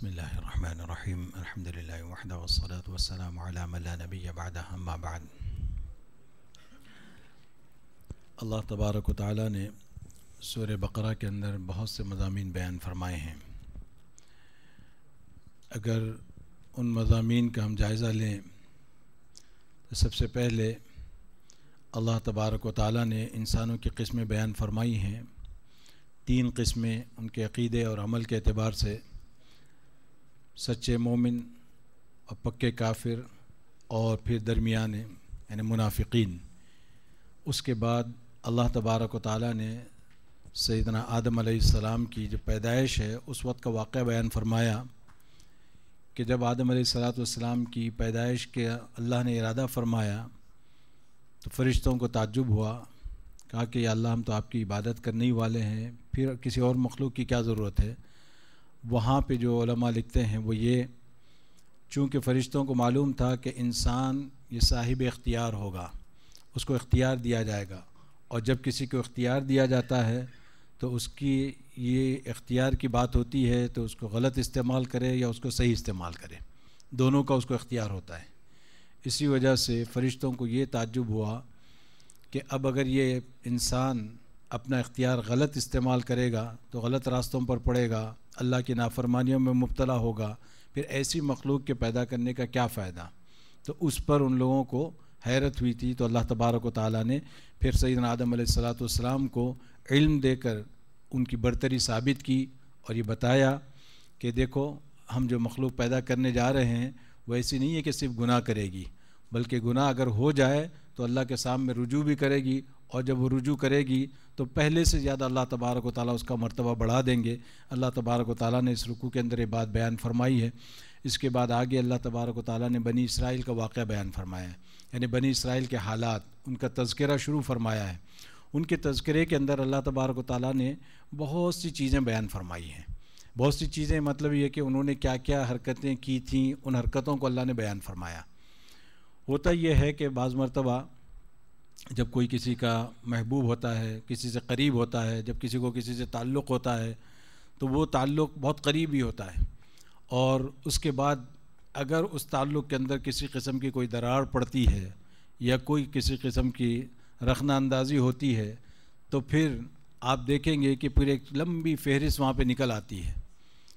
بسم اللہ الرحمن الرحیم الحمدللہ وحدہ والصلاة والسلام علی من لا نبی بعدہ اما بعد۔ اللہ تبارک و تعالی نے سورہ بقرہ کے اندر بہت سے مضامین بیان فرمائے ہیں۔ اگر ان مضامین کا ہم جائزہ لیں تو سب سے پہلے اللہ تبارک و تعالی نے انسانوں کی قسمیں بیان فرمائی ہیں۔ 3 قسمیں ان کے عقیدے اور عمل کے اعتبار سے، سچے مومن اور پکے کافر، اور پھر درمیانے یعنی منافقین۔ اس کے بعد اللہ تبارک و تعالی نے سیدنا آدم علیہ السلام کی جو پیدائش ہے اس وقت کا واقعہ بیان فرمایا کہ جب آدم علیہ السلام کی پیدائش کے اللہ نے ارادہ فرمایا تو فرشتوں کو تعجب ہوا، کہا کہ یا اللہ ہم تو آپ کی عبادت کرنے ہی والے ہیں، پھر کسی اور مخلوق کی کیا ضرورت ہے۔ وہاں پہ جو علماء لکھتے ہیں وہ یہ، چونکہ فرشتوں کو معلوم تھا کہ انسان یہ صاحب اختیار ہوگا، اس کو اختیار دیا جائے گا، اور جب کسی کو اختیار دیا جاتا ہے تو اس کی یہ اختیار کی بات ہوتی ہے تو اس کو غلط استعمال کرے یا اس کو صحیح استعمال کرے، دونوں کا اس کو اختیار ہوتا ہے۔ اسی وجہ سے فرشتوں کو یہ تعجب ہوا کہ اب اگر یہ انسان اپنا اختیار غلط استعمال کرے گا تو غلط راستوں پر پڑے گا، اللہ کی نافرمانیوں میں مبتلا ہوگا، پھر ایسی مخلوق کے پیدا کرنے کا کیا فائدہ۔ تو اس پر ان لوگوں کو حیرت ہوئی تھی، تو اللہ تبارک و تعالیٰ نے پھر سیدنا آدم علیہ السلام کو علم دے کر ان کی برتری ثابت کی اور یہ بتایا کہ دیکھو ہم جو مخلوق پیدا کرنے جا رہے ہیں وہ ایسی نہیں ہے کہ صرف گناہ کرے گی، بلکہ گناہ اگر ہو جائے تو اللہ کے سامنے رجوع بھی کرے گی، اور جب وہ رجوع کرے گی تو پہلے سے زیادہ اللہ تبارک و تعالیٰ اس کا مرتبہ بڑھا دیں گے۔ اللہ تبارک و تعالیٰ نے اس رکوع کے اندر یہ بات بیان فرمائی ہے۔ اس کے بعد آگے اللہ تبارک و تعالیٰ نے بنی اسرائیل کا واقعہ بیان فرمایا ہے، یعنی بنی اسرائیل کے حالات، ان کا تذکرہ شروع فرمایا ہے۔ ان کے تذکرے کے اندر اللہ تبارک و تعالیٰ نے بہت سی چیزیں بیان فرمائی ہیں۔ بہت سی چیزیں مطلب یہ کہ انہوں نے کیا کیا حرکتیں کی تھیں، ان حرکتوں کو اللہ نے بیان فرمایا۔ ہوتا یہ ہے کہ بعض مرتبہ جب کوئی کسی کا محبوب ہوتا ہے، کسی سے قریب ہوتا ہے، جب کسی کو کسی سے تعلق ہوتا ہے تو وہ تعلق بہت قریبی ہوتا ہے، اور اس کے بعد اگر اس تعلق کے اندر کسی قسم کی کوئی دراڑ پڑتی ہے یا کوئی کسی قسم کی رخنہ اندازی ہوتی ہے تو پھر آپ دیکھیں گے کہ پھر ایک لمبی فہرست وہاں پہ نکل آتی ہے،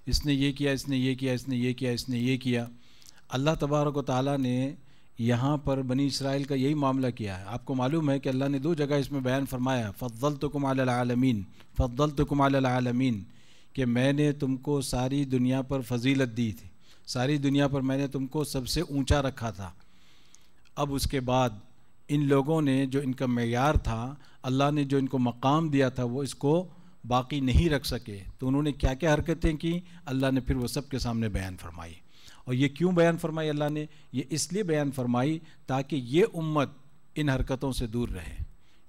اس نے یہ کیا، اس نے یہ کیا، اس نے یہ کیا، اس نے یہ کیا۔ اللہ تبارک و تعالیٰ نے یہاں پر بنی اسرائیل کا یہی معاملہ کیا ہے۔ آپ کو معلوم ہے کہ اللہ نے 2 جگہ اس میں بیان فرمایا، فضلتکم علی العالمین، فضلتکم علی العالمین، کہ میں نے تم کو ساری دنیا پر فضیلت دی تھی، ساری دنیا پر میں نے تم کو سب سے اونچا رکھا تھا۔ اب اس کے بعد ان لوگوں نے جو ان کا معیار تھا، اللہ نے جو ان کو مقام دیا تھا وہ اس کو باقی نہیں رکھ سکے، تو انہوں نے کیا کیا حرکتیں کی، اللہ نے پھر وہ سب کے سامنے بیان فرمائی۔ اور یہ کیوں بیان فرمائی اللہ نے؟ یہ اس لیے بیان فرمائی تاکہ یہ امت ان حرکتوں سے دور رہے،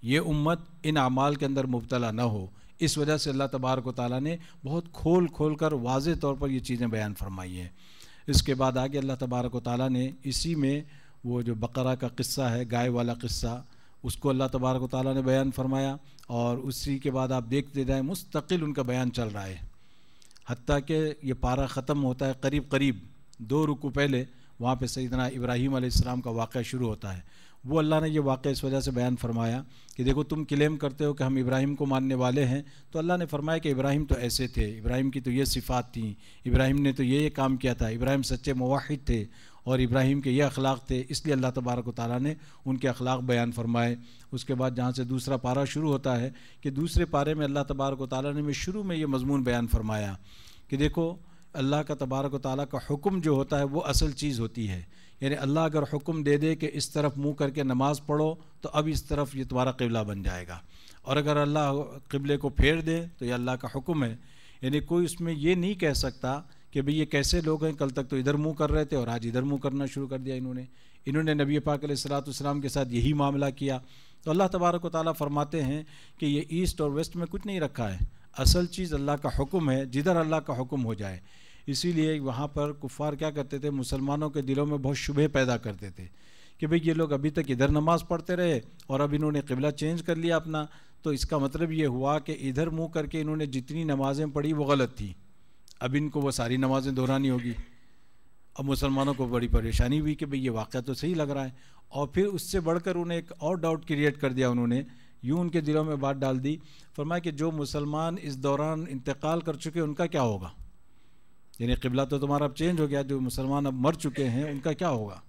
یہ امت ان اعمال کے اندر مبتلا نہ ہو۔ اس وجہ سے اللہ تبارک و تعالیٰ نے بہت کھول کر واضح طور پر یہ چیزیں بیان فرمائی ہیں۔ اس کے بعد آگے اللہ تبارک و تعالیٰ نے اسی میں وہ جو بقرہ کا قصہ ہے، گائے والا قصہ، اس کو اللہ تبارک و تعالیٰ نے بیان فرمایا، اور اسی کے بعد آپ دیکھتے جائیں مستقل ان کا بیان چل رہا ہے، حتیٰ کہ یہ پارہ ختم ہوتا ہے قریب 2 رکوع پہلے وہاں پہ سیدنا ابراہیم علیہ السلام کا واقعہ شروع ہوتا ہے۔ وہ اللہ نے یہ واقعہ اس وجہ سے بیان فرمایا کہ دیکھو تم کلیم کرتے ہو کہ ہم ابراہیم کو ماننے والے ہیں، تو اللہ نے فرمایا کہ ابراہیم تو ایسے تھے، ابراہیم کی تو یہ صفات تھیں، ابراہیم نے تو یہ کام کیا تھا، ابراہیم سچے موحد تھے، اور ابراہیم کے یہ اخلاق تھے، اس لیے اللہ تبارک و تعالیٰ نے ان کے اخلاق بیان فرمائے۔ اس کے بعد جہاں سے دوسرا پارہ شروع ہوتا ہے کہ دوسرے پارے میں اللہ تبارک و تعالیٰ نے شروع میں یہ مضمون بیان فرمایا کہ دیکھو اللہ کا تبارک و تعالیٰ کا حکم جو ہوتا ہے وہ اصل چیز ہوتی ہے، یعنی اللہ اگر حکم دے دے کہ اس طرف منہ کر کے نماز پڑھو تو اب اس طرف یہ تمہارا قبلہ بن جائے گا، اور اگر اللہ قبلے کو پھیر دے تو یہ اللہ کا حکم ہے۔ یعنی کوئی اس میں یہ نہیں کہہ سکتا کہ بھئی یہ کیسے لوگ ہیں، کل تک تو ادھر منہ کر رہے تھے اور آج ادھر منہ کرنا شروع کر دیا انہوں نے نبی پاک علیہ السلام کے ساتھ یہی معاملہ کیا۔ تو اللہ تبارک و تعالیٰ فرماتے ہیں کہ یہ ایسٹ اور ویسٹ میں کچھ نہیں رکھا ہے، اصل چیز اللہ کا حکم ہے، جدھر اللہ کا حکم ہو جائے۔ اسی لیے وہاں پر کفار کیا کرتے تھے، مسلمانوں کے دلوں میں بہت شبہ پیدا کرتے تھے کہ بھئی یہ لوگ ابھی تک ادھر نماز پڑھتے رہے اور اب انہوں نے قبلہ چینج کر لیا اپنا، تو اس کا مطلب یہ ہوا کہ ادھر منہ کر کے انہوں نے جتنی نمازیں پڑھی وہ غلط تھی، اب ان کو وہ ساری نمازیں دہرانی ہوگی. اب مسلمانوں کو بڑی پریشانی ہوئی کہ بھئی یہ واقعہ تو صحیح لگ رہا ہے. اور پھر اس سے بڑھ کر انہیں ایک اور ڈاؤٹ کریٹ کر دیا. انہوں نے یوں ان کے دلوں میں بات ڈال دی, فرمایا کہ جو مسلمان اس دوران انتقال کر چکے ان کا کیا ہوگا؟ یعنی قبلہ تو تمہارا اب چینج ہو گیا, جو مسلمان اب مر چکے ہیں ان کا کیا ہوگا؟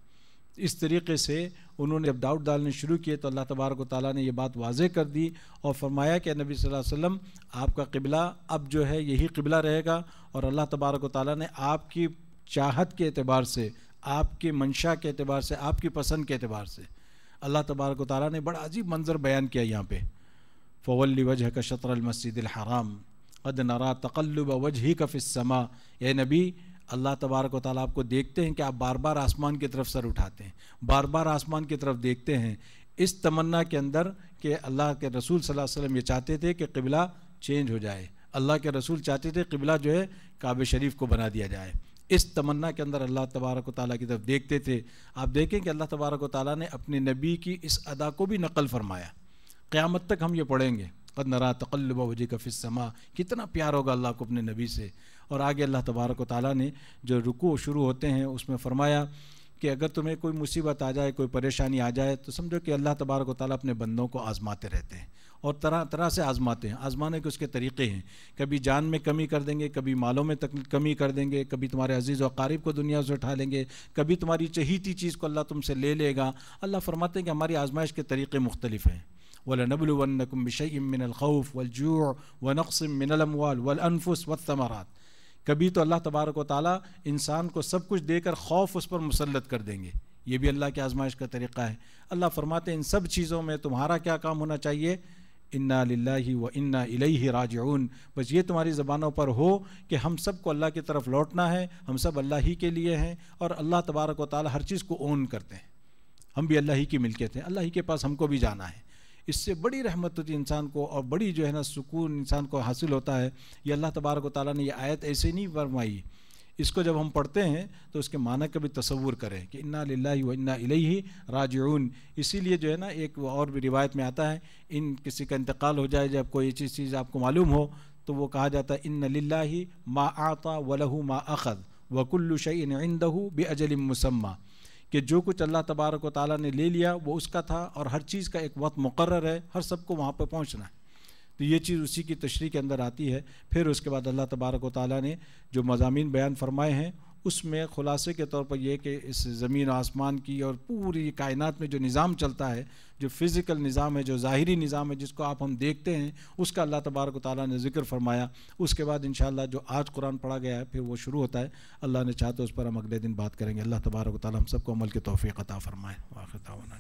اس طریقے سے انہوں نے جب ڈاؤٹ ڈالنے شروع کیے تو اللہ تبارک و تعالیٰ نے یہ بات واضح کر دی اور فرمایا کہ نبی صلی اللہ علیہ وسلم آپ کا قبلہ اب جو ہے یہی قبلہ رہے گا, اور اللہ تبارک و تعالیٰ نے آپ کی چاہت کے اعتبار سے, آپ کے منشا کے اعتبار سے, آپ کی پسند کے اعتبار سے اللہ تبارک و تعالیٰ نے بڑا عجیب منظر بیان کیا یہاں پہ. فَوَلِّ وَجْهَكَ شَطْرَ الْمَسْجِدِ الْحَرَامِ قَدْ نَرَى تَقَلُّبَ وَجْهِكَ فِي السَّمَاءِ. اے نبی, اللہ تبارک و تعالیٰ آپ کو دیکھتے ہیں کہ آپ بار بار آسمان کی طرف سر اٹھاتے ہیں, بار بار آسمان کی طرف دیکھتے ہیں, اس تمنا کے اندر کہ اللہ کے رسول صلی اللہ علیہ وسلم یہ چاہتے تھے کہ قبلہ چینج ہو جائے. اللہ کے رسول چاہتے تھے قبلہ جو ہے کعبہ شریف کو بنا دیا جائے. اس تمنا کے اندر اللہ تبارک و تعالیٰ کی طرف دیکھتے تھے. آپ دیکھیں کہ اللہ تبارک و تعالیٰ نے اپنے نبی کی اس ادا کو بھی نقل فرمایا. قیامت تک ہم یہ پڑھیں گے, قد نرا تقلب وجهك فی السماء. کتنا پیار ہوگا اللہ کو اپنے نبی سے. اور آگے اللہ تبارک و تعالیٰ نے جو رکوع شروع ہوتے ہیں اس میں فرمایا کہ اگر تمہیں کوئی مصیبت آ جائے, کوئی پریشانی آ جائے, تو سمجھو کہ اللہ تبارک و تعالیٰ اپنے بندوں کو آزماتے رہتے ہیں, اور طرح طرح سے آزماتے ہیں. آزمانے کے اس کے طریقے ہیں, کبھی جان میں کمی کر دیں گے, کبھی مالوں میں کمی کر دیں گے, کبھی تمہارے عزیز و اقارب کو دنیا سے اٹھا لیں گے, کبھی تمہاری چہیتی چیز کو اللہ تم سے لے لے گا. اللہ فرماتے ہیں کہ ہماری آزمائش کے طریقے مختلف ہیں. وَلَنَبْلُوَنَّكُمْ بِشَيْءٍ مِّنَ الْخَوْفِ وَالْجُوعِ وَنَقْصٍ مِّنَ الْأَمْوَالِ وَالْأَنفُسِ وَالثَّمَرَاتِ. کبھی تو اللہ تبارک و تعالیٰ انسان کو سب کچھ دے کر خوف اس پر مسلط کر دیں گے, یہ بھی اللہ کی آزمائش کا طریقہ ہے. اللہ فرماتے ہیں ان سب چیزوں میں تمہارا کیا کام ہونا چاہیے؟ انا للہ و انا الیہ راجعون. بس یہ تمہاری زبانوں پر ہو کہ ہم سب کو اللہ کی طرف لوٹنا ہے, ہم سب اللہ ہی کے لیے ہیں, اور اللہ تبارک و تعالیٰ ہر چیز کو اون کرتے ہیں. ہم بھی اللہ ہی کی ملکیت ہیں, اللہ ہی کے پاس ہم کو بھی جانا ہے. اس سے بڑی رحمت ہوتی ہے انسان کو, اور بڑی جو ہے نا سکون انسان کو حاصل ہوتا ہے. یہ اللہ تبارک و تعالیٰ نے یہ آیت ایسے نہیں فرمائی, اس کو جب ہم پڑھتے ہیں تو اس کے معنی کا بھی تصور کریں کہ انا للہ و انا الیہ راجعون. اسی لیے جو ہے نا ایک اور بھی روایت میں آتا ہے, ان کسی کا انتقال ہو جائے, جب کوئی چیز آپ کو معلوم ہو تو وہ کہا جاتا ہے ان للہ ما اعطى وله ما اخذ وكل شيء عنده باجل مسمى, کہ جو کچھ اللہ تبارک و تعالیٰ نے لے لیا وہ اس کا تھا, اور ہر چیز کا ایک وقت مقرر ہے, ہر سب کو وہاں پہ پہنچنا ہے. تو یہ چیز اسی کی تشریح کے اندر آتی ہے. پھر اس کے بعد اللہ تبارک و تعالیٰ نے جو مضامین بیان فرمائے ہیں اس میں خلاصے کے طور پر یہ کہ اس زمین و آسمان کی اور پوری کائنات میں جو نظام چلتا ہے, جو فزیکل نظام ہے, جو ظاہری نظام ہے, جس کو آپ ہم دیکھتے ہیں, اس کا اللہ تبارک و تعالیٰ نے ذکر فرمایا. اس کے بعد انشاءاللہ جو آج قرآن پڑھا گیا ہے پھر وہ شروع ہوتا ہے. اللہ نے چاہا تو اس پر ہم اگلے دن بات کریں گے. اللہ تبارک و تعالیٰ ہم سب کو عمل کی توفیق عطا فرمائے. واخر دعوانا